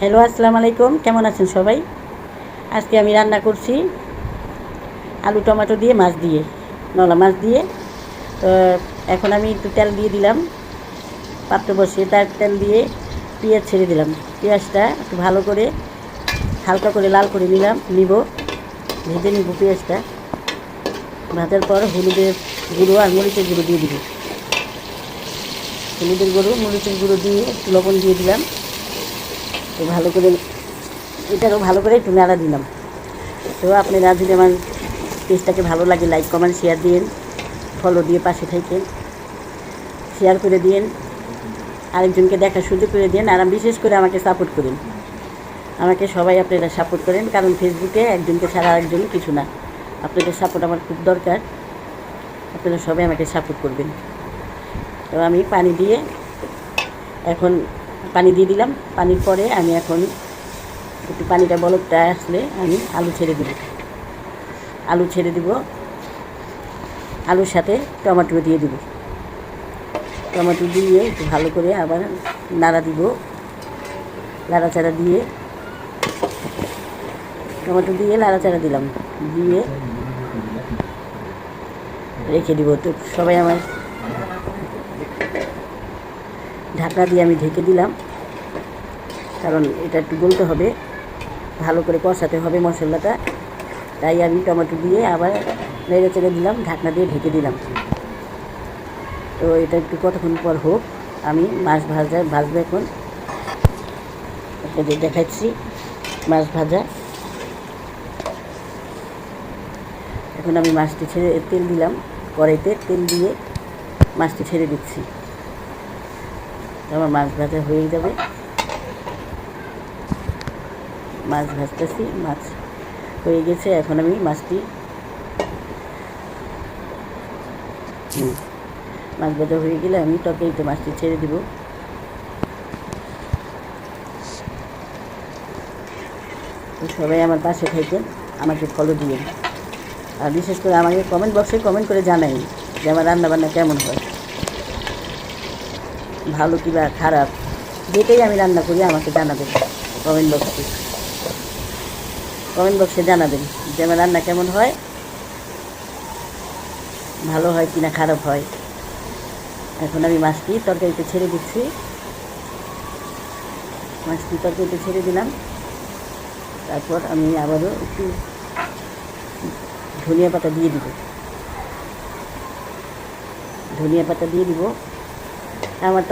Hello, আসসালামু আলাইকুম। কেমন আছেন সবাই? আজকে আমি রান্না করছি আলু টমেটো দিয়ে মাছ দিয়ে, নলা মাছ দিয়ে। তো এখন আমি একটু তেল দিয়ে দিলাম, পাত্র বসিয়ে তার তেল দিয়ে পেঁয়াজ ছেড়ে দিলাম। পেঁয়াজটা একটু ভালো করে হালকা করে লাল করে নিব, ভেজে নিব পেঁয়াজটা। ভাজার পর হলুদের গুঁড়ো আর মরিচের গুঁড়ো দিয়ে দিব। হলুদের গুঁড়ো মরিচের গুঁড়ো দিয়ে একটু লবণ দিয়ে দিলাম। তো ভালো করে এটারও ভালো করে একটু নাড়া দিলাম। তো আপনারা যদি আমার পেজটাকে ভালো লাগে লাইক কমেন্ট শেয়ার দিন, ফলো দিয়ে পাশে থাকেন, শেয়ার করে দিন, আরেকজনকে দেখার সুযোগ করে দিন। আর বিশেষ করে আমাকে সাপোর্ট করেন, আমাকে সবাই আপনারা সাপোর্ট করেন, কারণ ফেসবুকে একজনকে ছাড়া আরেকজন কিছু না। আপনাদের সাপোর্ট আমার খুব দরকার, আপনারা সবাই আমাকে সাপোর্ট করবেন। তো আমি পানি দিয়ে দিলাম। পানির পরে আমি এখন একটু পানিটা বলকটা আসলে আমি আলু ছেড়ে দিব। আলুর সাথে টমেটো দিয়ে দিব। টমেটো দিয়ে একটু ভালো করে আবার নাড়াচাড়া দিয়ে টমেটো দিয়ে নাড়াচাড়া দিলাম, দিয়ে রেখে দিব। তো সবাই আমার ঢাকনা দিয়ে আমি ঢেকে দিলাম, কারণ এটা একটু গলতে হবে, ভালো করে কষাতে হবে মশলাটা। তাই আমি টমেটো দিয়ে আবার নেড়ে দিলাম, ঢাকনা দিয়ে ঢেকে দিলাম। তো এটা একটু কতক্ষণ পর হোক, আমি মাছ ভাজবো। এখন আপনাদের দেখাচ্ছি মাছ ভাজা। এখন আমি মাছটি ছেড়ে তেল দিলাম, কড়াইতে তেল দিয়ে মাছটি ছেড়ে দিচ্ছি। আমার মাছ ভাজা হয়ে যাবে। মাছ ভাজতেছি, মাছ হয়ে গেছে। এখন আমি মাছ ভাজা হয়ে গেলে আমি তরকারিতে মাছটি ছেড়ে দিব। তো সবাই আমার পাশে থাকেন, আমাকে ফলো দিয়েন। আর বিশেষ করে আমাকে কমেন্ট বক্সে কমেন্ট করে জানাই যে আমার রান্নাবান্না কেমন হয়, ভালো কি বা খারাপ, যেটাই আমি রান্না করি আমাকে জানাবেন। কমেন্ট বক্সে জানাবেন যে আমার রান্না কেমন হয়, ভালো হয় কি না খারাপ হয়। এখন আমি মাছটি তরকারিতে ছেড়ে দিচ্ছি। মাছটি তরকারিতে ছেড়ে দিলাম। তারপর আমি আবারও একটু ধনিয়া পাতা দিয়ে দিব। আমার